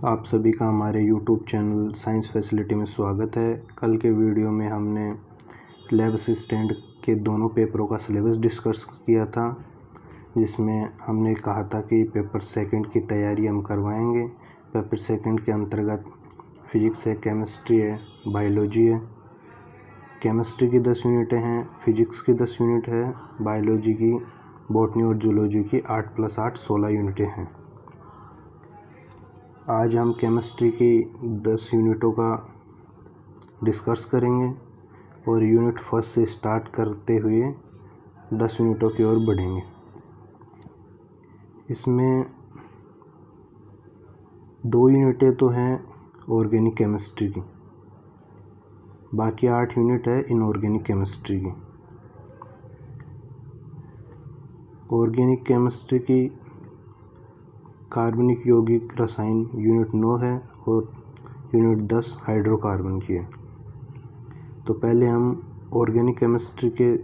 आप सभी का हमारे YouTube चैनल साइंस फैसिलिटी में स्वागत है। कल के वीडियो में हमने लैब असिस्टेंट के दोनों पेपरों का सिलेबस डिस्कस किया था, जिसमें हमने कहा था कि पेपर सेकंड की तैयारी हम करवाएंगे। पेपर सेकंड के अंतर्गत फिजिक्स है, केमिस्ट्री है, बायोलॉजी है। केमिस्ट्री की 10 यूनिटें हैं, फिजिक्स की 10 यूनिट है, बायोलॉजी की, बॉटनी और जूलॉजी की 8 + 8 16 यूनिटें हैं। आज हम केमिस्ट्री की 10 यूनिटों का डिस्कस करेंगे और यूनिट फर्स्ट से स्टार्ट करते हुए 10 यूनिटों की ओर बढ़ेंगे। इसमें 2 यूनिटें तो हैं ऑर्गेनिक केमिस्ट्री की, बाकी 8 यूनिट है इनऑर्गेनिक केमिस्ट्री की। ऑर्गेनिक केमिस्ट्री की कार्बनिक यौगिक रसायन यूनिट 9 है और यूनिट 10 हाइड्रोकार्बन की है। तो पहले हम ऑर्गेनिक केमिस्ट्री के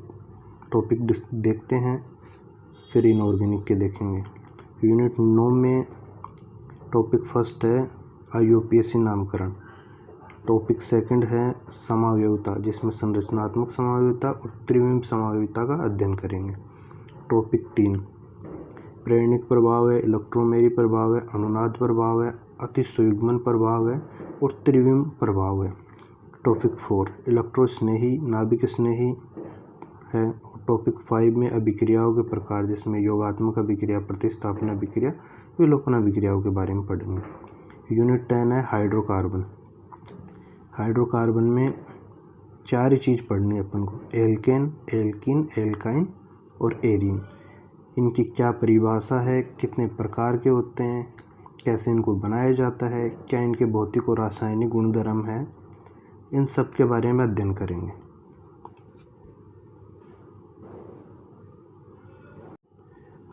टॉपिक देखते हैं, फिर इनऑर्गेनिक के देखेंगे। यूनिट 9 में टॉपिक फर्स्ट है IUPAC नामकरण। टॉपिक सेकंड है समावयवता, जिसमें संरचनात्मक समावयवता और त्रिविम समावयवता का अध्ययन करेंगे। टॉपिक 3 प्रेरणिक प्रभाव है, इलेक्ट्रोमेरी प्रभाव है, अनुनाद प्रभाव है, अतिसंयुग्मन प्रभाव है और त्रिविम प्रभाव है। टॉपिक 4 इलेक्ट्रोस्नेही, नाभिक स्नेही है। टॉपिक 5 में अभिक्रियाओं के प्रकार, जिसमें योगात्मक अभिक्रिया, प्रतिस्थापन अभिक्रिया, विलोपन अभिक्रियाओं के बारे में पढ़ेंगे। यूनिट 10 है हाइड्रोकार्बन। हाइड्रोकार्बन में 4 ही चीज़ पढ़नी है अपन को, एल्केन, एल्कीन, एल्काइन और एरीन। इनकी क्या परिभाषा है, कितने प्रकार के होते हैं, कैसे इनको बनाया जाता है, क्या इनके भौतिक और रासायनिक गुणधर्म हैं, इन सब के बारे में अध्ययन करेंगे।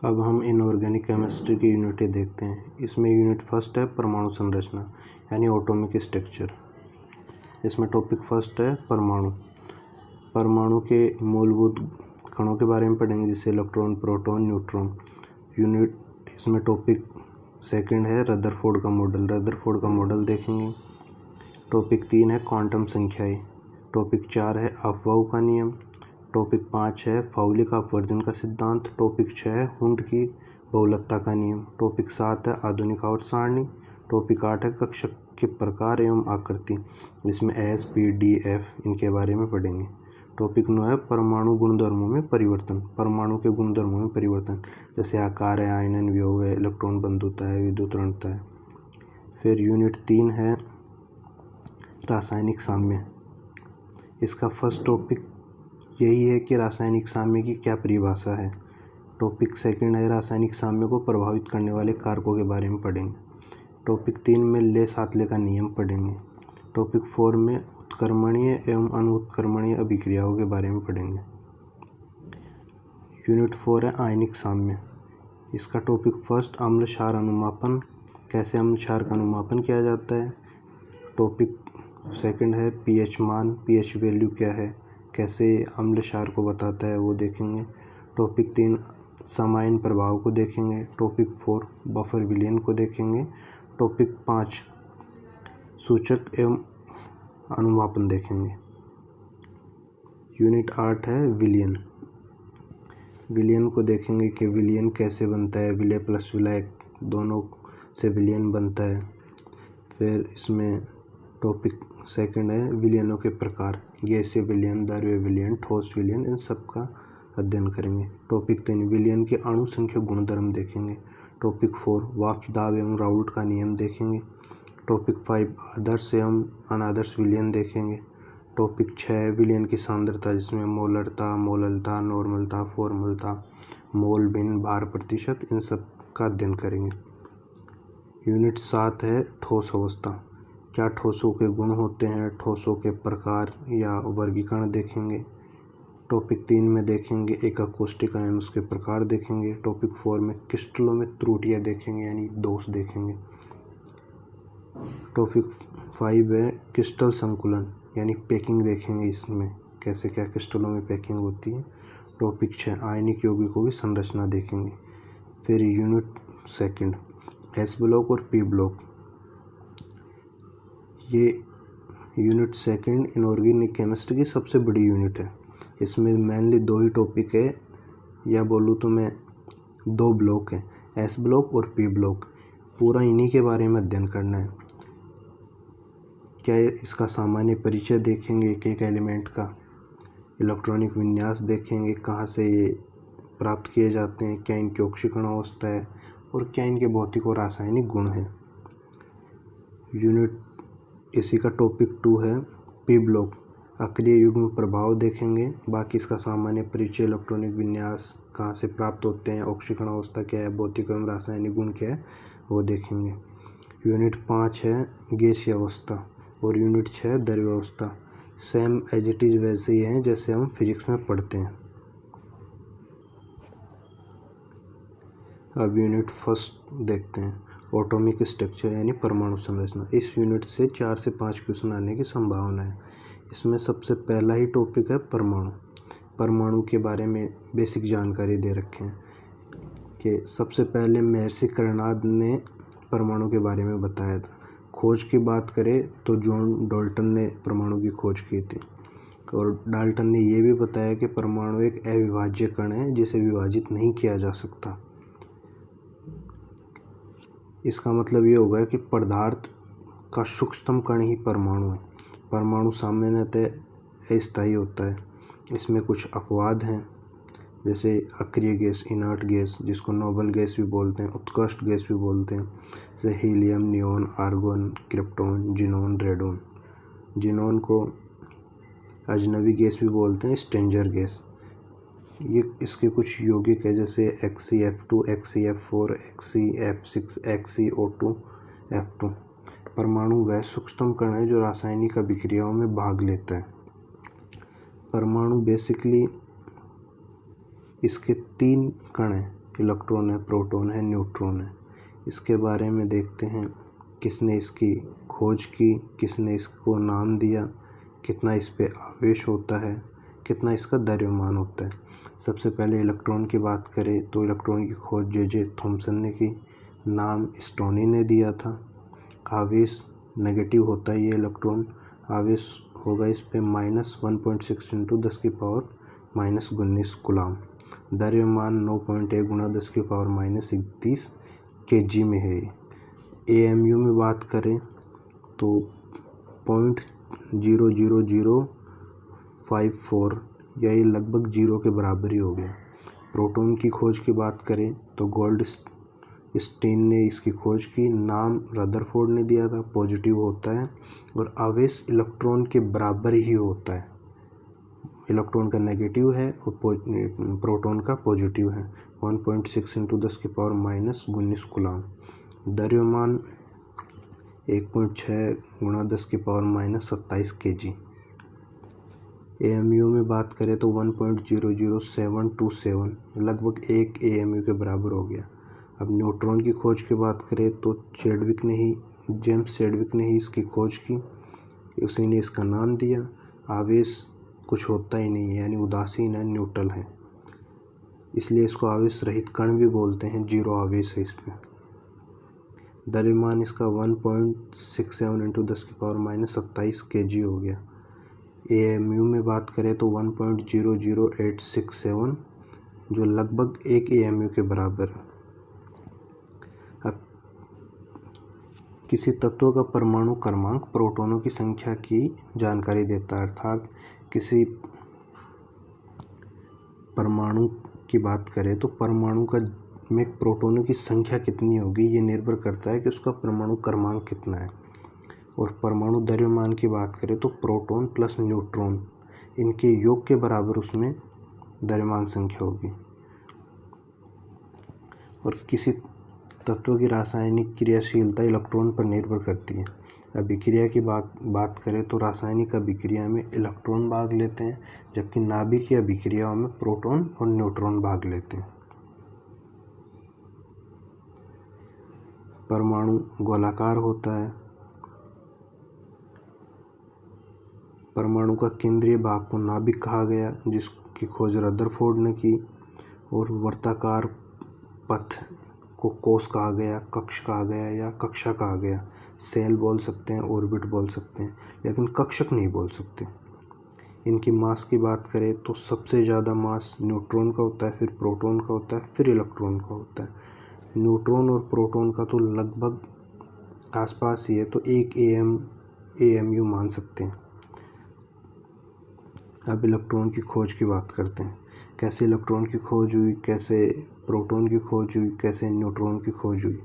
अब हम इनऑर्गेनिक केमिस्ट्री की यूनिटें देखते हैं। इसमें यूनिट फर्स्ट है परमाणु संरचना, यानी एटॉमिक स्ट्रक्चर। इसमें टॉपिक फर्स्ट है परमाणु। परमाणु के मूलभूत कणों के बारे में पढ़ेंगे, जैसे इलेक्ट्रॉन, प्रोटॉन, न्यूट्रॉन। यूनिट इसमें टॉपिक सेकंड है रदरफोर्ड का मॉडल। रदरफोर्ड का मॉडल देखेंगे। टॉपिक 3 है क्वांटम संख्याएं। टॉपिक 4 है अफबाऊ का नियम। टॉपिक 5 है फाउलिक अपवर्जन का सिद्धांत। टॉपिक 6 है हुंड की बहुलकता का नियम। टॉपिक 7 है आधुनिक आवर्त सारणी। टॉपिक 8 है कक्षक के प्रकार एवं आकृति, जिसमें S, P, D, F इनके बारे में पढ़ेंगे। टॉपिक 9 है परमाणु गुणधर्मों में परिवर्तन। परमाणु के गुणधर्मों में परिवर्तन, जैसे आकार है, आयनन वियोग है, इलेक्ट्रॉन बंधुता है, विद्युत ऋणता है। फिर यूनिट 3 है रासायनिक साम्य। इसका फर्स्ट टॉपिक यही है कि रासायनिक साम्य की क्या परिभाषा है। टॉपिक सेकंड है रासायनिक साम्य को प्रभावित करने वाले कारकों के बारे में पढ़ेंगे। टॉपिक 3 में ले-सातले का नियम पढ़ेंगे। टॉपिक 4 में उत्क्रमणीय एवं अनुत्क्रमणीय अभिक्रियाओं के बारे में पढ़ेंगे। यूनिट 4 है आयनिक साम्य। इसका टॉपिक फर्स्ट अम्ल क्षार अनुमापन, कैसे अम्ल क्षार का अनुमापन किया जाता है। टॉपिक सेकंड है pH मान, pH वैल्यू क्या है, कैसे अम्ल क्षार को बताता है, वो देखेंगे। टॉपिक 3 समायन प्रभाव को देखेंगे। टॉपिक 4 बफर विलयन को देखेंगे। टॉपिक 5 सूचक एवं अनुमापन देखेंगे। यूनिट 8 है विलयन। विलयन को देखेंगे कि विलयन कैसे बनता है, विलय प्लस विलय दोनों से विलयन बनता है। फिर इसमें टॉपिक सेकंड है विलयनों के प्रकार, गैसीय विलयन, द्रव्य विलयन, ठोस विलयन, इन सब का अध्ययन करेंगे। टॉपिक 3 विलयन के अणु संख्या गुणधर्म देखेंगे। टॉपिक 4 वाष्प दाब एवं राउल्ट का नियम देखेंगे। टॉपिक 5 आदर्श एवं अनादर्श विलयन देखेंगे। टॉपिक 6 विलयन की सांद्रता, जिसमें मोलरता, मोललता, नॉर्मलता, फॉर्मलता, मोल, भिन्न, भार प्रतिशत, इन सब का अध्ययन करेंगे। यूनिट 7 है ठोस अवस्था। क्या ठोसों के गुण होते हैं, ठोसों के प्रकार या वर्गीकरण देखेंगे। टॉपिक 3 में देखेंगे एकक कोष्ठिका एवं उसके प्रकार देखेंगे। टॉपिक 4 में क्रिस्टलों में त्रुटियाँ देखेंगे, यानी दोष देखेंगे। टॉपिक 5 है क्रिस्टल संकुलन, यानी पैकिंग देखेंगे, इसमें कैसे क्या क्रिस्टलों में पैकिंग होती है। टॉपिक 6 आयनिक यौगिकों की संरचना देखेंगे। फिर यूनिट सेकंड S ब्लॉक और P ब्लॉक। ये यूनिट सेकंड इनऑर्गेनिक केमिस्ट्री की सबसे बड़ी यूनिट है। इसमें मेनली 2 ही टॉपिक है, या बोलूँ तो मैं 2 ब्लॉक हैं, एस ब्लॉक और पी ब्लॉक। पूरा इन्हीं के बारे में अध्ययन करना है। क्या इसका सामान्य परिचय देखेंगे एक एक एलिमेंट का, इलेक्ट्रॉनिक विन्यास देखेंगे, कहाँ से ये प्राप्त किए जाते हैं, क्या इनकी ऑक्सीकरण अवस्था है और क्या इनके भौतिक और रासायनिक गुण हैं। यूनिट इसी का टॉपिक 2 है पी ब्लॉक, अक्रिय युग्म प्रभाव देखेंगे। बाकी इसका सामान्य परिचय, इलेक्ट्रॉनिक विन्यास कहाँ से प्राप्त होते हैं, ऑक्सीकरण अवस्था क्या है, भौतिक एवं रासायनिक गुण क्या है, वो देखेंगे। यूनिट 5 है गैसीय अवस्था और यूनिट 6 द्रव्य अवस्था। सेम एज इट इज़ वैसे ही हैं जैसे हम फिजिक्स में पढ़ते हैं। अब यूनिट फर्स्ट देखते हैं, एटॉमिक स्ट्रक्चर यानी परमाणु संरचना। इस यूनिट से 4 से 5 क्वेश्चन आने की संभावना है। इसमें सबसे पहला ही टॉपिक है परमाणु। परमाणु के बारे में बेसिक जानकारी दे रखे हैं कि सबसे पहले महर्षि कर्णाद ने परमाणु के बारे में बताया था। खोज की बात करें तो जॉन डाल्टन ने परमाणु की खोज की थी, और डाल्टन ने यह भी बताया कि परमाणु एक अविभाज्य कण है जिसे विभाजित नहीं किया जा सकता। इसका मतलब ये होगा कि पदार्थ का सूक्ष्मतम कण ही परमाणु है। परमाणु सामान्यतः अस्थायी होता है। इसमें कुछ अपवाद हैं, जैसे अक्रिय गैस, इनर्ट गैस, जिसको नोबल गैस भी बोलते हैं, उत्कृष्ट गैस भी बोलते हैं, जैसे helium, neon, argon, krypton, xenon, radon. Xenon को अजनबी गैस भी बोलते हैं, स्ट्रेंजर गैस। ये इसके कुछ यौगिक है, जैसे XeF2, XeF4, XeF6, XeO2, F2। परमाणु वह सूक्ष्मतम कण है जो रासायनिक अभिक्रियाओं में भाग लेता है। परमाणु बेसिकली इसके 3 कण हैं, इलेक्ट्रॉन है, प्रोटॉन है, न्यूट्रॉन है। इसके बारे में देखते हैं, किसने इसकी खोज की, किसने इसको नाम दिया, कितना इस पे आवेश होता है, कितना इसका द्रव्यमान होता है। सबसे पहले इलेक्ट्रॉन की बात करें तो इलेक्ट्रॉन की खोज J.J. थॉमसन ने की, नाम स्टोनी ने दिया था। आवेश नेगेटिव होता है ये इलेक्ट्रॉन, आवेश होगा इस पे -1.6 × 10⁻⁻19 कूलम। द्रव्यमान 9.1 × 10⁻31 kg में है। AMU में बात करें तो 0.00054, या ये लगभग 0 के बराबर ही हो गया। प्रोटॉन की खोज की बात करें तो गोल्डस्टीन ने इसकी खोज की, नाम रदरफोर्ड ने दिया था। पॉजिटिव होता है और आवेश इलेक्ट्रॉन के बराबर ही होता है। इलेक्ट्रॉन का नेगेटिव है और प्रोटॉन का पॉजिटिव है। 1.6 × 10⁻⁻19 कूलम। द्रव्यमान 1.6 × 10⁻⁻27 kg। AMU में बात करें तो 1.00727, लगभग 1 AMU के बराबर हो गया। अब न्यूट्रॉन की खोज की बात करें तो जेम्स चैडविक ने ही इसकी खोज की, उसी ने इसका नाम दिया। आवेश कुछ होता ही नहीं है, यानी उदासीन है, न्यूट्रल है, इसलिए इसको आवेश रहित कण भी बोलते हैं, 0 आवेश है इसमें। द्रव्यमान इसका 1.67 × 10⁻⁻27 kg हो गया। AMU में बात करें तो 1.00867, जो लगभग 1 AMU के बराबर है। अब किसी तत्व का परमाणु क्रमांक प्रोटॉनों की संख्या की जानकारी देता है, अर्थात किसी परमाणु की बात करें तो परमाणु में प्रोटॉनों की संख्या कितनी होगी, ये निर्भर करता है कि उसका परमाणु क्रमांक कितना है। और परमाणु द्रव्यमान की बात करें तो प्रोटॉन प्लस न्यूट्रॉन, इनके योग के बराबर उसमें द्रव्यमान संख्या होगी। और किसी तत्व की रासायनिक क्रियाशीलता इलेक्ट्रॉन पर निर्भर करती है। अभिक्रिया की बात करें तो रासायनिक अभिक्रिया में इलेक्ट्रॉन भाग लेते हैं, जबकि नाभिकीय अभिक्रियाओं में प्रोटॉन और न्यूट्रॉन भाग लेते हैं। परमाणु गोलाकार होता है। परमाणु का केंद्रीय भाग को नाभिक कहा गया, जिसकी खोज रदरफोर्ड ने की। और वर्ताकार पथ को कोश कहा गया, कक्ष कहा गया या कक्षा कहा गया। सेल बोल सकते हैं, ऑर्बिट बोल सकते हैं, लेकिन कक्षक नहीं बोल सकते। इनकी मास की बात करें तो सबसे ज़्यादा मास न्यूट्रॉन का होता है, फिर प्रोटॉन का होता है, फिर इलेक्ट्रॉन का होता है। न्यूट्रॉन और प्रोटॉन का तो लगभग आसपास ही है, तो 1 AMU मान सकते हैं। अब इलेक्ट्रॉन की खोज की बात करते हैं। कैसे इलेक्ट्रॉन की खोज हुई, कैसे प्रोटॉन की खोज हुई, कैसे न्यूट्रॉन की खोज हुई।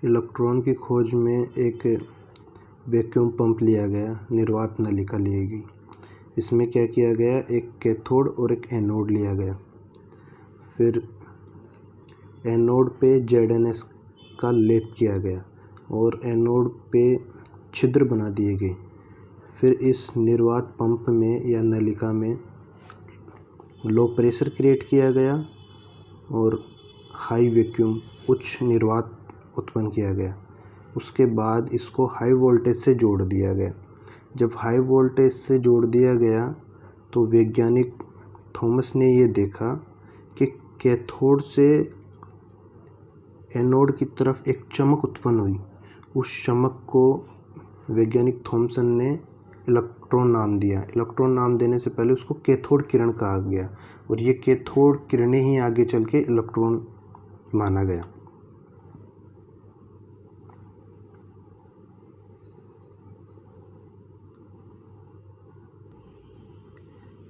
इलेक्ट्रॉन की खोज में एक वैक्यूम पंप लिया गया, निर्वात नलिका ली गई। इसमें क्या किया गया, एक कैथोड और एक एनोड लिया गया। फिर एनोड पे ZNS का लेप किया गया और एनोड पे छिद्र बना दिए गए। फिर इस निर्वात पंप में या नलिका में लो प्रेशर क्रिएट किया गया और हाई वैक्यूम उच्च निर्वात उत्पन्न किया गया। उसके बाद इसको हाई वोल्टेज से जोड़ दिया गया। जब हाई वोल्टेज से जोड़ दिया गया तो वैज्ञानिक थॉमस ने ये देखा कि कैथोड से एनोड की तरफ एक चमक उत्पन्न हुई। उस चमक को वैज्ञानिक थॉमसन ने इलेक्ट्रॉन नाम दिया। इलेक्ट्रॉन नाम देने से पहले उसको कैथोड किरण कहा गया और ये कैथोड किरणें ही आगे चल के इलेक्ट्रॉन माना गया।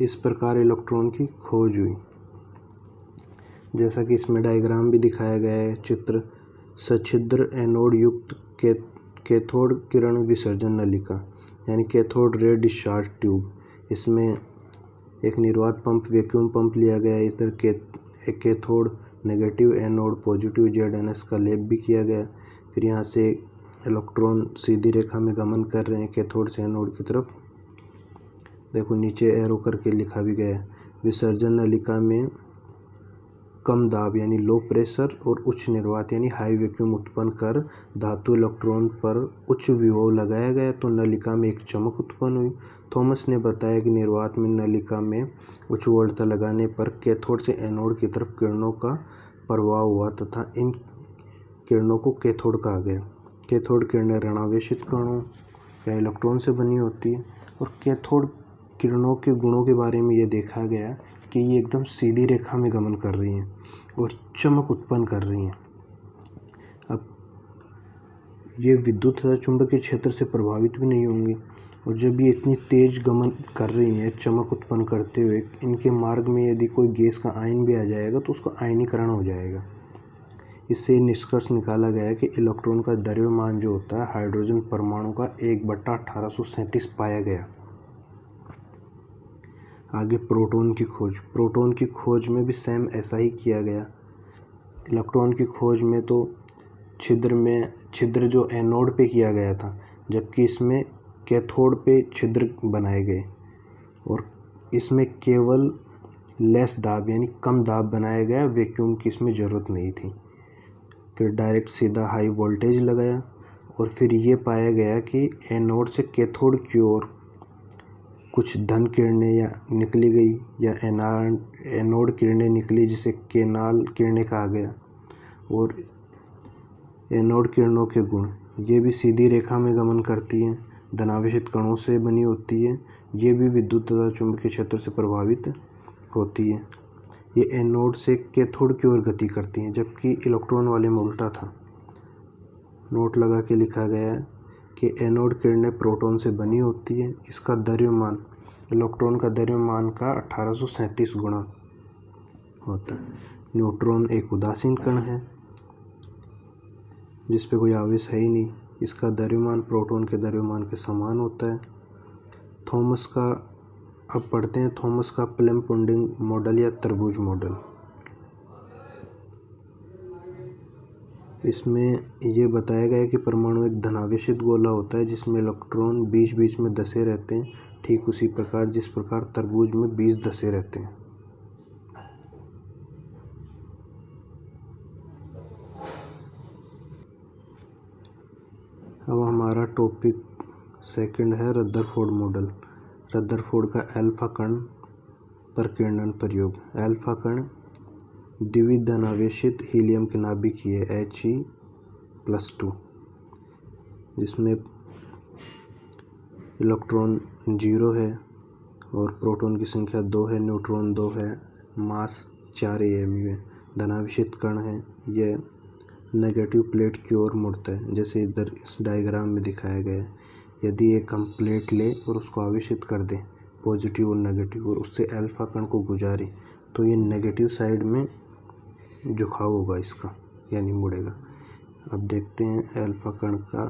इस प्रकार इलेक्ट्रॉन की खोज हुई। जैसा कि इसमें डायग्राम भी दिखाया गया है, चित्र सछिद्र एनोड युक्त कैथोड किरण विसर्जन नलिका यानी कैथोड रे डिस्चार्ज ट्यूब। इसमें एक निर्वात पंप, वैक्यूम पंप लिया गया है। इधर एक cathode negative, anode positive ZNS का लेप भी किया गया। फिर यहाँ से इलेक्ट्रॉन सीधी रेखा में गमन कर रहे हैं कैथोड से एनोड की तरफ। देखो नीचे एरो करके लिखा भी गया है। विसर्जन नलिका में कम दाब यानी लो प्रेशर और उच्च निर्वात यानी हाई वैक्यूम उत्पन्न कर धातु इलेक्ट्रॉन पर उच्च विभव लगाया गया तो नलिका में एक चमक उत्पन्न हुई। थॉमस ने बताया कि निर्वात में नलिका में उच्च वोल्टता लगाने पर कैथोड से एनोड की तरफ किरणों का प्रवाह हुआ तथा इन किरणों को कैथोड कहा गया। कैथोड किरणें ऋणावेशित कणों या इलेक्ट्रॉन से बनी होती है और कैथोड किरणों के गुणों के बारे में ये देखा गया कि ये एकदम सीधी रेखा में गमन कर रही हैं और चमक उत्पन्न कर रही हैं। अब ये विद्युत तथा चुंबकीय क्षेत्र से प्रभावित भी नहीं होंगी और जब ये इतनी तेज गमन कर रही हैं चमक उत्पन्न करते हुए, इनके मार्ग में यदि कोई गैस का आयन भी आ जाएगा तो उसका आयनीकरण हो जाएगा। इससे निष्कर्ष निकाला गया कि इलेक्ट्रॉन का द्रव्यमान जो होता है हाइड्रोजन परमाणु का 1/1837 पाया गया। आगे प्रोटॉन की खोज। प्रोटॉन की खोज में भी सेम ऐसा ही किया गया। इलेक्ट्रॉन की खोज में तो छिद्र जो एनोड पे किया गया था, जबकि इसमें कैथोड पे छिद्र बनाए गए और इसमें केवल लेस दाब यानी कम दाब बनाया गया, वैक्यूम की इसमें ज़रूरत नहीं थी। फिर डायरेक्ट सीधा हाई वोल्टेज लगाया और फिर ये पाया गया कि एनोड से कैथोड की ओर कुछ धन किरणें या निकली गई या एनोड किरणें निकली जिसे केनाल किरणें कहा गया। और एनोड किरणों के गुण, ये भी सीधी रेखा में गमन करती हैं, धनावेशित कणों से बनी होती है, ये भी विद्युत तथा चुंबकीय क्षेत्र से प्रभावित होती है। ये एनोड से कैथोड की ओर गति करती हैं, जबकि इलेक्ट्रॉन वाले में उल्टा था। नोट लगा के लिखा गया है कि एनोड किरणें प्रोटॉन से बनी होती है। इसका द्रव्यमान इलेक्ट्रॉन का द्रव्यमान का 1837 गुना होता है। न्यूट्रॉन एक उदासीन कण है जिस पे कोई आवेश है ही नहीं। इसका द्रव्यमान प्रोटॉन के द्रव्यमान के समान होता है। थॉमस का अब पढ़ते हैं थॉमस का प्लेम-पुडिंग मॉडल या तरबूज मॉडल। इसमें ये बताया गया है कि परमाणु एक धनावेशित गोला होता है जिसमें इलेक्ट्रॉन बीच बीच में धसे रहते हैं, ठीक उसी प्रकार जिस प्रकार तरबूज में बीज धसे रहते हैं। अब हमारा टॉपिक सेकंड है रदरफोर्ड मॉडल। रदरफोर्ड का अल्फा कण प्रकीर्णन प्रयोग। अल्फा कण द्विधनावेशित हीलियम के नाभिक ये He+2, जिसमें इलेक्ट्रॉन 0 है और प्रोटॉन की संख्या 2 है, न्यूट्रॉन 2 है, मास 4 AMU है। धनावेशित कण है, यह नेगेटिव प्लेट की ओर मुड़ता है, जैसे इधर इस डायग्राम में दिखाया गया है। यदि एक हम प्लेट ले और उसको आवेशित कर दें पॉजिटिव और नेगेटिव, और उससे अल्फा कण को गुजारें, तो ये नेगेटिव साइड में झुकाव होगा इसका, यानी मुड़ेगा। अब देखते हैं अल्फा कण का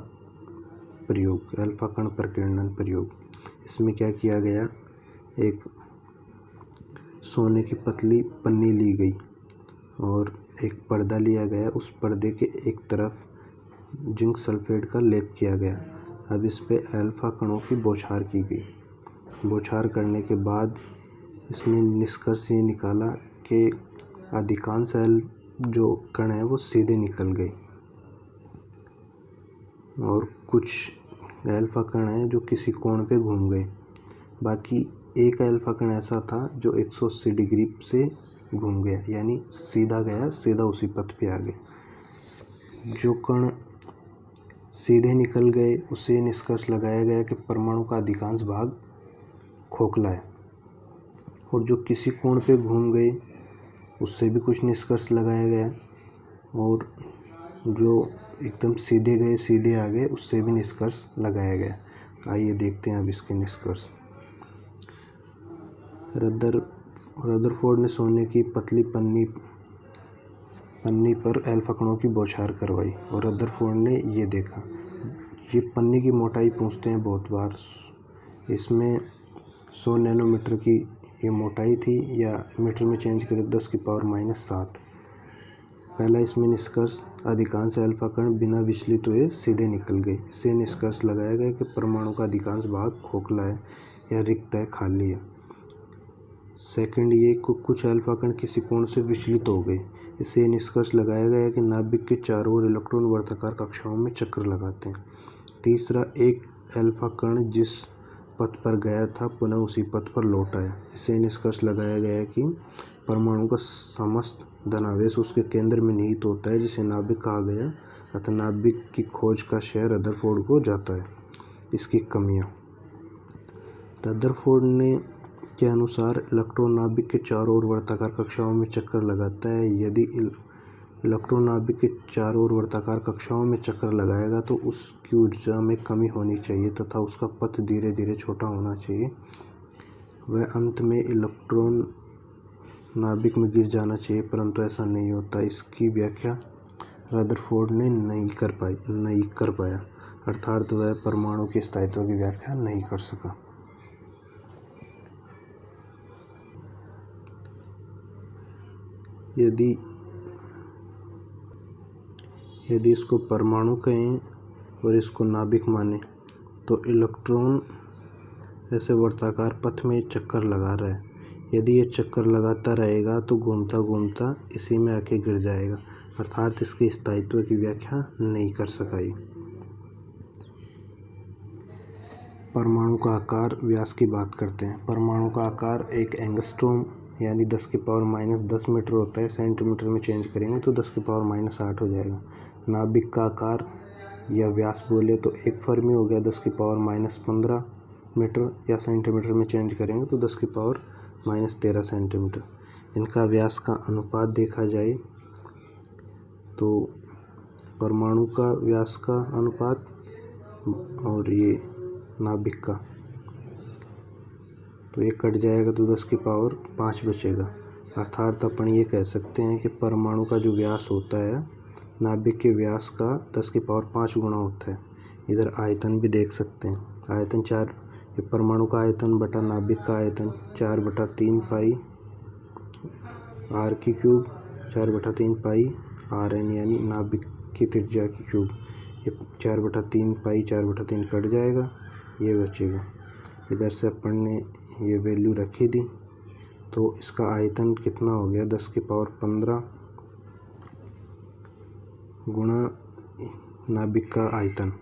प्रयोग, अल्फा कण प्रकीर्णन प्रयोग। इसमें क्या किया गया, एक सोने की पतली पन्नी ली गई और एक पर्दा लिया गया, उस पर्दे के एक तरफ जिंक सल्फेट का लेप किया गया। अब इस पे अल्फा कणों की बौछार की गई। बौछार करने के बाद इसमें निष्कर्ष ये निकाला कि अधिकांश जो कण है वो सीधे निकल गए और कुछ अल्फा कण है जो किसी कोण पे घूम गए। बाकी एक अल्फा कण ऐसा था जो 180 डिग्री से घूम गया, यानी सीधा गया, सीधा उसी पथ पे आ गया। जो कण सीधे निकल गए उससे निष्कर्ष लगाया गया कि परमाणु का अधिकांश भाग खोखला है, और जो किसी कोण पे घूम गए उससे भी कुछ निष्कर्ष लगाया गया, और जो एकदम सीधे गए, सीधे आ गए, उससे भी निष्कर्ष लगाया गया। आइए देखते हैं अब इसके निष्कर्ष। रदरफोर्ड ने सोने की पतली पन्नी पर अल्फा कणों की बौछार करवाई और रदरफोर्ड ने ये देखा। ये पन्नी की मोटाई पूछते हैं बहुत बार, इसमें 100 नैनोमीटर की ये मोटाई थी, या मीटर में चेंज करें 10⁻⁷। पहला इसमें निष्कर्ष, अधिकांश अल्फा कण बिना विचलित हुए सीधे निकल गए। इससे निष्कर्ष लगाया गया कि परमाणु का अधिकांश भाग खोखला है या रिक्त है, खाली है। सेकंड, ये कुछ अल्फा कण किसी कोण से विचलित हो गए। इससे निष्कर्ष लगाया गया कि नाभिक के चारों ओर इलेक्ट्रॉन वर्ताकार कक्षाओं में चक्कर लगाते हैं। तीसरा, एक अल्फा कण जिस पथ पर गया था पुनः उसी पथ पर लौट आया। इससे निष्कर्ष लगाया गया कि परमाणु का समस्त धनावेश उसके केंद्र में निहित होता है, जिसे नाभिक कहा गया, अतः नाभिक की खोज का श्रेय रदरफोर्ड को जाता है। इसकी कमियां, रदरफोर्ड के अनुसार इलेक्ट्रॉन नाभिक के चारों ओर वर्ताकार कक्षाओं में चक्कर लगाता है। यदि इलेक्ट्रॉन नाभिक के चारों ओर वर्ताकार कक्षाओं में चक्कर लगाएगा तो उसकी ऊर्जा में कमी होनी चाहिए तथा उसका पथ धीरे धीरे छोटा होना चाहिए। वह अंत में इलेक्ट्रॉन नाभिक में गिर जाना चाहिए, परंतु ऐसा नहीं होता। इसकी व्याख्या रदरफोर्ड ने नहीं कर पाया, अर्थात वह परमाणु के स्थायित्व की व्याख्या नहीं कर सका। यदि इसको परमाणु कहें और इसको नाभिक माने तो इलेक्ट्रॉन ऐसे वर्ताकार पथ में चक्कर लगा रहा है। यदि ये चक्कर लगाता रहेगा तो घूमता घूमता इसी में आके गिर जाएगा, अर्थात इसके स्थायित्व की व्याख्या नहीं कर सका। परमाणु का आकार, व्यास की बात करते हैं। परमाणु का आकार एक एंगस्ट्रॉम यानी 10⁻⁻10 मीटर होता है। सेंटीमीटर में चेंज करेंगे तो 10⁻⁸ हो जाएगा। नाभिक का आकार या व्यास बोले तो एक फर्मी हो गया 10⁻⁻15 मीटर, या सेंटीमीटर में चेंज करेंगे तो 10⁻⁻13 सेंटीमीटर। इनका व्यास का अनुपात देखा जाए तो परमाणु का व्यास का अनुपात और ये नाभिक का, तो ये कट जाएगा तो 10⁵ बचेगा। अर्थात अपन ये कह सकते हैं कि परमाणु का जो व्यास होता है नाभिक के व्यास का 10⁵ गुना होता है। इधर आयतन भी देख सकते हैं, आयतन 4, ये परमाणु का आयतन बटा नाभिक का आयतन 4/3 पाई r³, 4/3 पाई rn, यानी नाभिक की त्रिज्या की क्यूब। ये 4/3 पाई 4/3 कट जाएगा, ये बचेगा। इधर से अपन ने ये वैल्यू रखी थी, तो इसका आयतन कितना हो गया, 10⁻15 गुणा नाभिक का आयतन।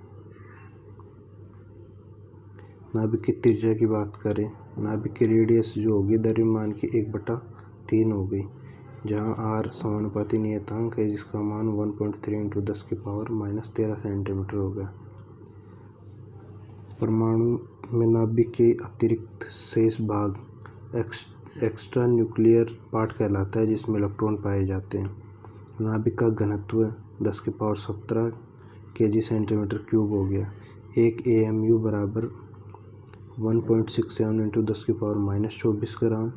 नाभिक की त्रिज्या की बात करें, नाभिक की रेडियस जो होगी द्रव्यमान की 1/3 हो गई। जहाँ R समानुपाती नियतांक है जिसका मान 1.3 × 10⁻⁻13 सेंटीमीटर हो गया। परमाणु में नाभिक के अतिरिक्त शेष भाग एक्स्ट्रा न्यूक्लियर पार्ट कहलाता है जिसमें इलेक्ट्रॉन पाए जाते हैं। नाभिक का घनत्व 10⁻17 kg सेंटीमीटर क्यूब हो गया। एक AMU बराबर 1.67 × 10⁻⁻24 ग्राम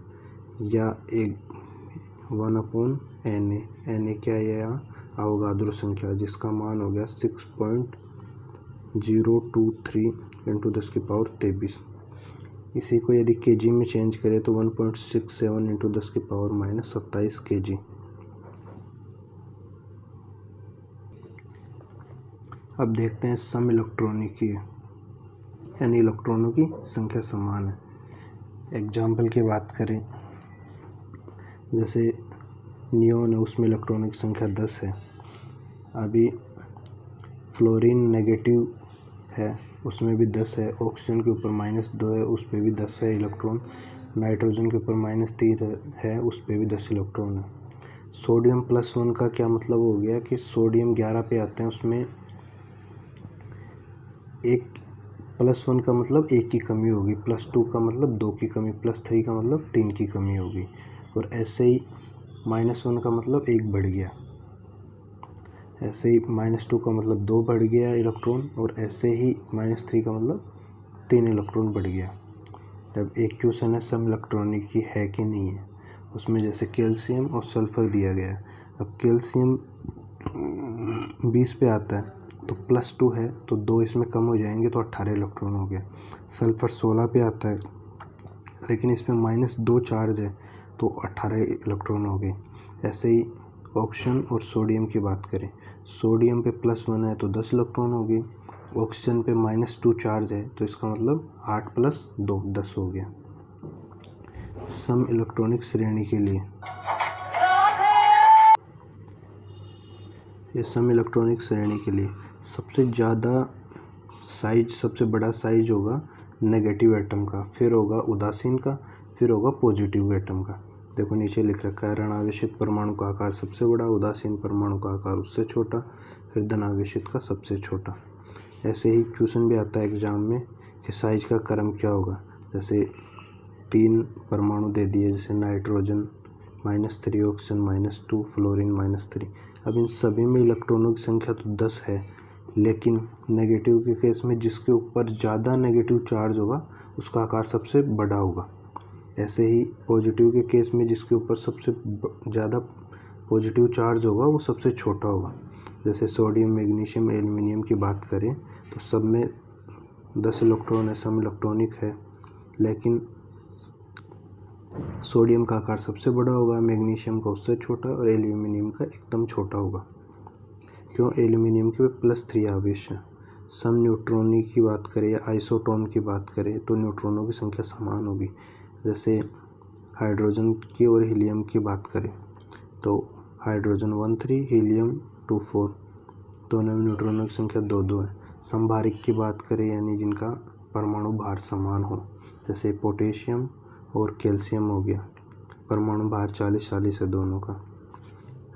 या 1/Na। Na क्या है? यहाँ अवोगाद्रो संख्या जिसका मान हो गया 6.023 × 10⁻23। इसी को यदि kg में चेंज करें तो 1.67 × 10⁻⁻27 kg। अब देखते हैं सम इलेक्ट्रॉनिकी, यानी इलेक्ट्रॉनों की संख्या समान है। एग्जाम्पल की बात करें, जैसे नियोन है उसमें इलेक्ट्रॉनों की संख्या 10 है। अभी फ्लोरीन नेगेटिव है उसमें भी 10 है। ऑक्सीजन के ऊपर -2 है उस पर भी 10 है इलेक्ट्रॉन। नाइट्रोजन के ऊपर -3 है उस पर भी 10 इलेक्ट्रॉन है। सोडियम +1 का क्या मतलब हो गया कि सोडियम 11 पे आते हैं, उसमें एक +1 का मतलब 1 की कमी होगी, +2 का मतलब 2 की कमी, +3 का मतलब 3 की कमी होगी। और ऐसे ही -1 का मतलब 1 बढ़ गया, ऐसे ही -2 का मतलब 2 बढ़ गया इलेक्ट्रॉन, और ऐसे ही -3 का मतलब 3 इलेक्ट्रॉन बढ़ गया। अब एक क्वेश्चन है सम इलेक्ट्रॉनिकी है कि नहीं है। उसमें जैसे कैल्शियम और सल्फ़र दिया गया है। अब कैल्शियम 20 पे आता है तो +2 है तो 2 इसमें कम हो जाएंगे तो 18 इलेक्ट्रॉन हो गया। सल्फ़र 16 पे आता है लेकिन इसमें -2 चार्ज है तो 18 इलेक्ट्रॉन हो गए। ऐसे ही ऑक्सीजन और सोडियम की बात करें, सोडियम पे +1 है तो 10 इलेक्ट्रॉन हो गए। ऑक्सीजन पे -2 चार्ज है तो इसका मतलब 8 + 2 10 हो गया। सम इलेक्ट्रॉनिक श्रेणी के लिए ये सम इलेक्ट्रॉनिक श्रेणी के लिए सबसे ज़्यादा साइज, सबसे बड़ा साइज होगा नेगेटिव एटम का, फिर होगा उदासीन का, फिर होगा पॉजिटिव एटम का। देखो नीचे लिख रखा है ऋणावेशित परमाणु का आकार सबसे बड़ा, उदासीन परमाणु का आकार उससे छोटा, फिर धनावेशित का सबसे छोटा। ऐसे ही क्वेश्चन भी आता है एग्जाम में कि साइज का क्रम क्या होगा। जैसे 3 परमाणु दे दिए, जैसे नाइट्रोजन -3, ऑक्सीजन -2, फ्लोरीन -3। अब इन सभी में इलेक्ट्रॉनों की संख्या तो 10 है, लेकिन नेगेटिव के केस में जिसके ऊपर ज़्यादा नेगेटिव चार्ज होगा उसका आकार सबसे बड़ा होगा। ऐसे ही पॉजिटिव के केस में जिसके ऊपर सबसे ज़्यादा पॉजिटिव चार्ज होगा वो सबसे छोटा होगा। जैसे सोडियम, मैग्नीशियम, एल्युमिनियम की बात करें तो सब में 10 इलेक्ट्रॉन है, सम इलेक्ट्रॉनिक है, लेकिन सोडियम का आकार सबसे बड़ा होगा, मैग्नीशियम का उससे छोटा और एल्युमिनियम का एकदम छोटा होगा। क्यों? एल्युमिनियम के +3 आवेश है। सम न्यूट्रॉनी की बात करें या आइसोटोन की बात करें तो न्यूट्रॉनों की संख्या समान होगी। जैसे हाइड्रोजन की और हीलियम की बात करें तो हाइड्रोजन 13, हीलियम 24, दोनों में न्यूट्रॉनों की संख्या 2-2 है। समभारिक की बात करें यानी जिनका परमाणु भार समान हो, जैसे पोटेशियम और कैल्शियम हो गया, परमाणु भार 40-40 है दोनों का।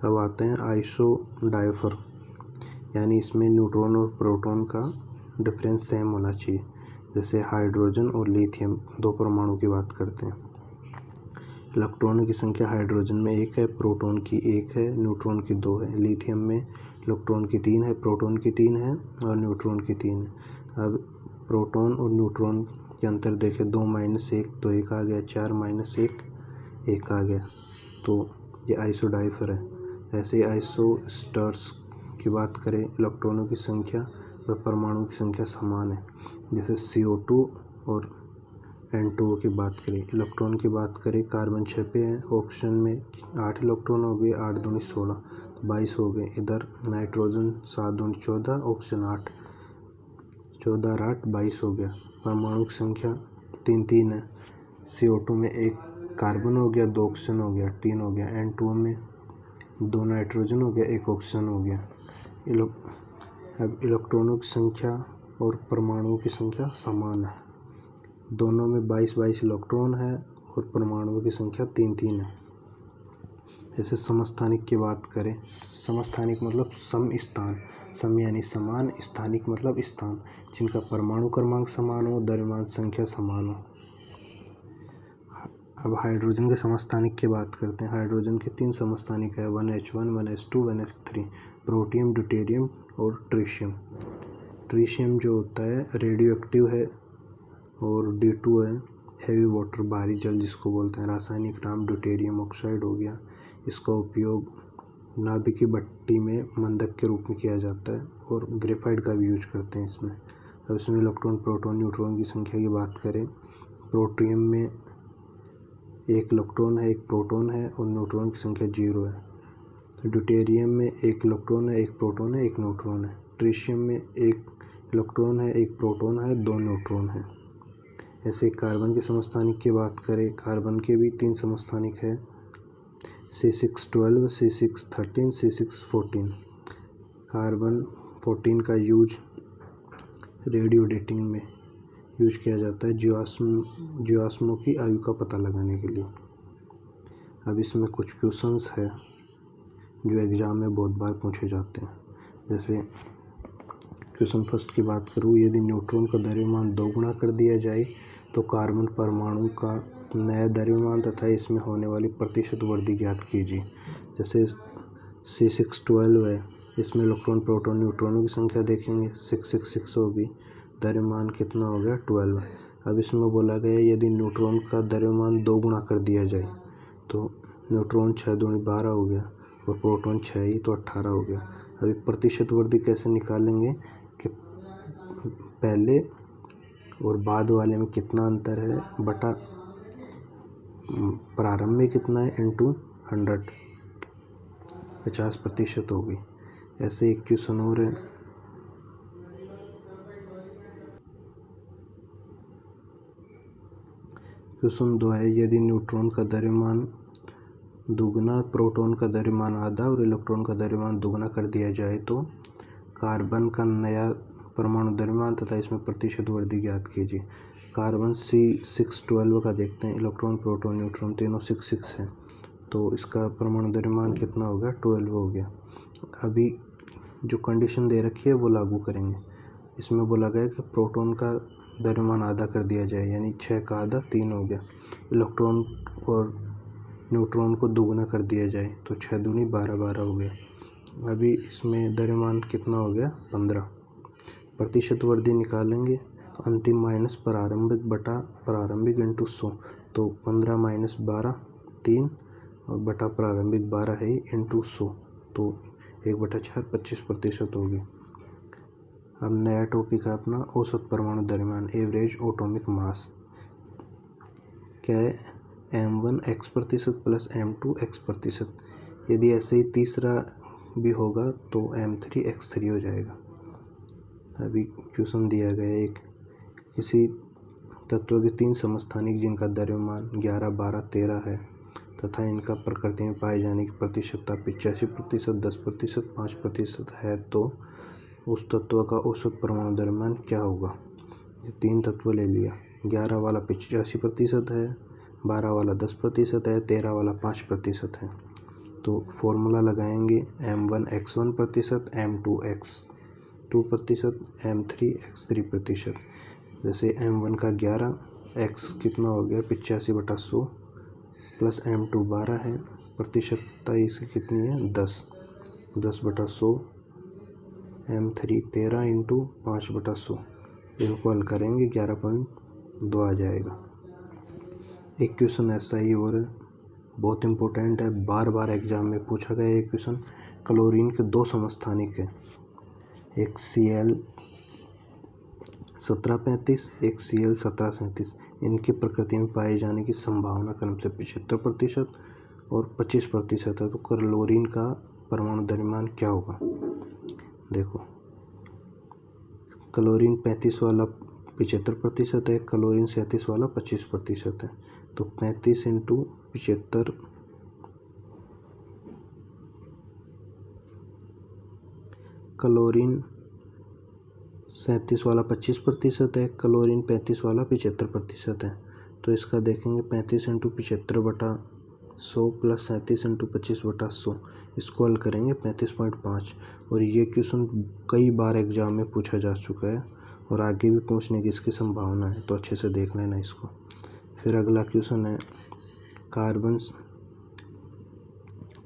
अब आते हैं आइसोडाइफर, यानी इसमें न्यूट्रॉन और प्रोटॉन का डिफरेंस सेम होना चाहिए। जैसे हाइड्रोजन और लिथियम, 2 परमाणु की बात करते हैं। इलेक्ट्रॉनों की संख्या हाइड्रोजन में 1 है, प्रोटॉन की 1 है, न्यूट्रॉन की 2 है। लिथियम में इलेक्ट्रॉन की 3 है, प्रोटॉन की 3 है और न्यूट्रॉन की 3 है। अब प्रोटॉन और न्यूट्रॉन के अंतर देखें, 2 - 1 तो 1 आ गया, 4 - 1 1 आ गया, तो ये आइसोडाइफर है। ऐसे ही आइसोस्टर्स की बात करें, इलेक्ट्रॉनों की संख्या व परमाणु की संख्या समान है। जैसे CO2 और N2O की बात करें, इलेक्ट्रॉन की बात करें, कार्बन 6 पे है, ऑक्सीजन में 8 इलेक्ट्रॉन हो गए, 8 दूनी 16, 22 हो गए। इधर नाइट्रोजन 7 दूनी 14, ऑक्सीजन 8, 14 और 8 22 हो गया। परमाणु की संख्या 3-3 है। CO2 में 1 कार्बन हो गया, 2 ऑक्सीजन हो गया, 3 हो गया। N2O में 2 नाइट्रोजन हो गया, 1 ऑक्सीजन हो गया। अब इलेक्ट्रॉनों की संख्या और परमाणुओं की संख्या समान है, दोनों में 22-22 इलेक्ट्रॉन है और परमाणुओं की संख्या 3-3 है। जैसे समस्थानिक की बात करें, समस्थानिक मतलब सम स्थान, सम यानी समान, स्थानिक मतलब स्थान, जिनका परमाणु क्रमांक समान हो, द्रव्यमान संख्या समान हो। अब हाइड्रोजन के समस्थानिक की बात करते हैं। हाइड्रोजन के 3 समस्थानिक है, 1H1, 1S2, 1S3, protium, deuterium और ट्रिशियम। ट्रिशियम जो होता है रेडियो एक्टिव है, और D2 है हैवी वाटर, भारी जल जिसको बोलते हैं। रासायनिक नाम ड्यूटेरियम ऑक्साइड हो गया। इसका उपयोग नाभिकीय भट्टी में मंदक के रूप में किया जाता है, और ग्रेफाइट का भी यूज करते हैं इसमें। अब इसमें इलेक्ट्रॉन, प्रोटॉन, न्यूट्रॉन की संख्या की बात करें, प्रोटियम में 1 इलेक्ट्रॉन है, 1 प्रोटॉन है, और न्यूट्रॉन की संख्या 0 है। तो ड्यूटेरियम में 1 इलेक्ट्रॉन है, 1 प्रोटॉन है, 1 न्यूट्रॉन है। ट्रिशियम में 1 इलेक्ट्रॉन है, 1 प्रोटॉन है, 2 न्यूट्रॉन है। ऐसे कार्बन के समस्थानिक की बात करें, कार्बन के भी 3 समस्थानिक है, C612, C613, C614। कार्बन 14 का यूज रेडियो डेटिंग में यूज किया जाता है, जीवाश्मों की आयु का पता लगाने के लिए। अब इसमें कुछ क्वेश्चंस है जो एग्ज़ाम में बहुत बार पूछे जाते हैं। जैसे क्वेश्चन फर्स्ट की बात करूँ, यदि न्यूट्रॉन का द्रव्यमान 2 गुना कर दिया जाए तो कार्बन परमाणु का नया द्रव्यमान तथा इसमें होने वाली प्रतिशत वृद्धि ज्ञात कीजिए। जैसे C612 है, इसमें इलेक्ट्रॉन, प्रोटॉन, न्यूट्रॉनों की संख्या देखेंगे, 666 होगी, द्रव्यमान कितना हो गया 12। अब इसमें बोला गया यदि न्यूट्रॉन का द्रव्यमान 2 गुना कर दिया जाए तो न्यूट्रॉन 6 दूनी 12 हो गया, और प्रोटॉन 6 ही तो 18 हो गया। अभी प्रतिशत वृद्धि कैसे निकालेंगे कि पहले और बाद वाले में कितना अंतर है बटा प्रारंभ में कितना है इंटू 100, 50% होगी। ऐसे एक क्वेश्चन और है, क्वेश्चन 2 है, यदि न्यूट्रॉन का द्रव्यमान दुगना, प्रोटॉन का द्रव्यमान आधा और इलेक्ट्रॉन का द्रव्यमान दुगना कर दिया जाए तो कार्बन का नया परमाणु द्रव्यमान तथा इसमें प्रतिशत वृद्धि ज्ञात कीजिए। कार्बन C612 का देखते हैं, इलेक्ट्रॉन, प्रोटॉन, न्यूट्रॉन तीनों 6 हैं, तो इसका परमाणु द्रव्यमान कितना हो गया 12 हो गया। अभी जो कंडीशन दे रखी है वो लागू करेंगे। इसमें बोला गया कि प्रोटॉन का द्रव्यमान आधा कर दिया जाए, यानी 6 का आधा 3 हो गया। इलेक्ट्रॉन और न्यूट्रॉन को दुगना कर दिया जाए तो 6 दूनी 12, 12 हो गया। अभी इसमें द्रव्यमान कितना हो गया 15। प्रतिशत वृद्धि निकालेंगे, अंतिम माइनस प्रारंभिक बटा प्रारंभिक इंटू 100, तो 15 माइनस 12 3, और बटा प्रारंभिक 12 है इंटू 100, तो 1/4 25% होगी। अब नया टॉपिक है अपना औसत परमाणु द्रव्यमान, एवरेज एटॉमिक मास। क्या है, m1 x% plus m2 x%। यदि ऐसे ही तीसरा भी होगा तो m3 x3 हो जाएगा। अभी क्वेश्चन दिया गया एक, किसी तत्व के 3 समस्थानिक जिनका द्रव्यमान 11, 12, 13 है तथा इनका प्रकृति में पाए जाने की प्रतिशतता 85%, 10%, 5% है, तो उस तत्व का औसत परमाणु द्रव्यमान क्या होगा। ये 3 तत्व ले लिया, 11 वाला 85% है, 12 वाला 10% है, 13 वाला 5% है। तो फॉर्मूला लगाएंगे, m1 x1%, m2 x2%, m3 x3%। जैसे m1 का 11, x कितना हो गया 85/100, प्लस m2 12 है, प्रतिशतता इसकी कितनी है 10, 10/100, m3 13 इंटू 5/100, इनको हल करेंगे 11.2 आ जाएगा। एक क्वेश्चन ऐसा ही और है, बहुत इम्पोर्टेंट है, बार बार एग्जाम में पूछा गया ये क्वेश्चन। क्लोरीन के 2 समस्थानिक है, एक Cl1735, एक Cl1737। इनकी प्रकृति में पाए जाने की संभावना क्रम से 75% और 25% है। तो क्लोरीन का परमाणु द्रव्यमान क्या होगा। देखो, क्लोरीन 35 वाला 75% है, क्लोरीन 37 वाला 25% है, तो 35 इंटू 75, क्लोरीन 37 वाला 25% है, क्लोरीन 35 वाला 75% है, तो इसका देखेंगे 35 इंटू 75 बटा 100 प्लस 37 इंटू 25/100, इसको हल करेंगे 35.5। और ये क्वेश्चन कई बार एग्जाम में पूछा जा चुका है और आगे भी पूछने की इसकी संभावना है, तो अच्छे से देख लेना इसको। फिर अगला क्वेश्चन है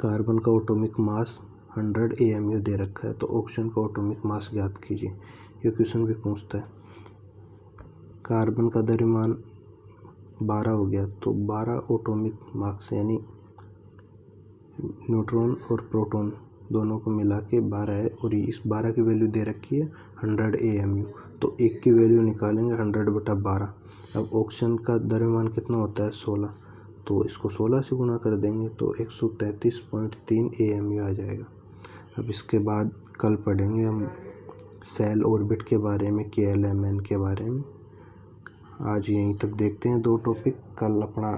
कार्बन का एटॉमिक मास 100 AMU दे रखा है, तो ऑक्सीजन का एटॉमिक मास ज्ञात कीजिए। ये क्वेश्चन भी पूछता है। कार्बन का द्रव्यमान 12 हो गया, तो 12 एटॉमिक मास यानी न्यूट्रॉन और प्रोटॉन दोनों को मिला के 12 है, और इस 12 की वैल्यू दे रखी है 100 AMU, तो एक की वैल्यू निकालेंगे 100/12। अब ऑक्सीजन का द्रव्यमान कितना होता है 16, तो इसको 16 से गुणा कर देंगे तो 133.3 AMU आ जाएगा। अब इसके बाद कल पढ़ेंगे हम सेल ऑर्बिट के बारे में, KLMN के बारे में। आज यहीं तक देखते हैं 2 टॉपिक, कल अपना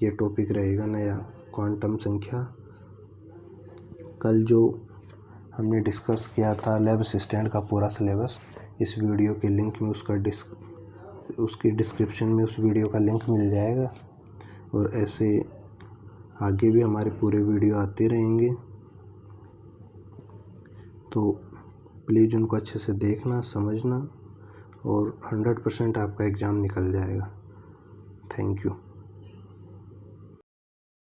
ये टॉपिक रहेगा नया क्वांटम संख्या। कल जो हमने डिस्कस किया था लैब असिस्टेंट का पूरा सिलेबस, इस वीडियो के लिंक में उसकी डिस्क्रिप्शन में उस वीडियो का लिंक मिल जाएगा। और ऐसे आगे भी हमारे पूरे वीडियो आते रहेंगे, तो प्लीज़ उनको अच्छे से देखना, समझना, और 100% आपका एग्ज़ाम निकल जाएगा। Thank you.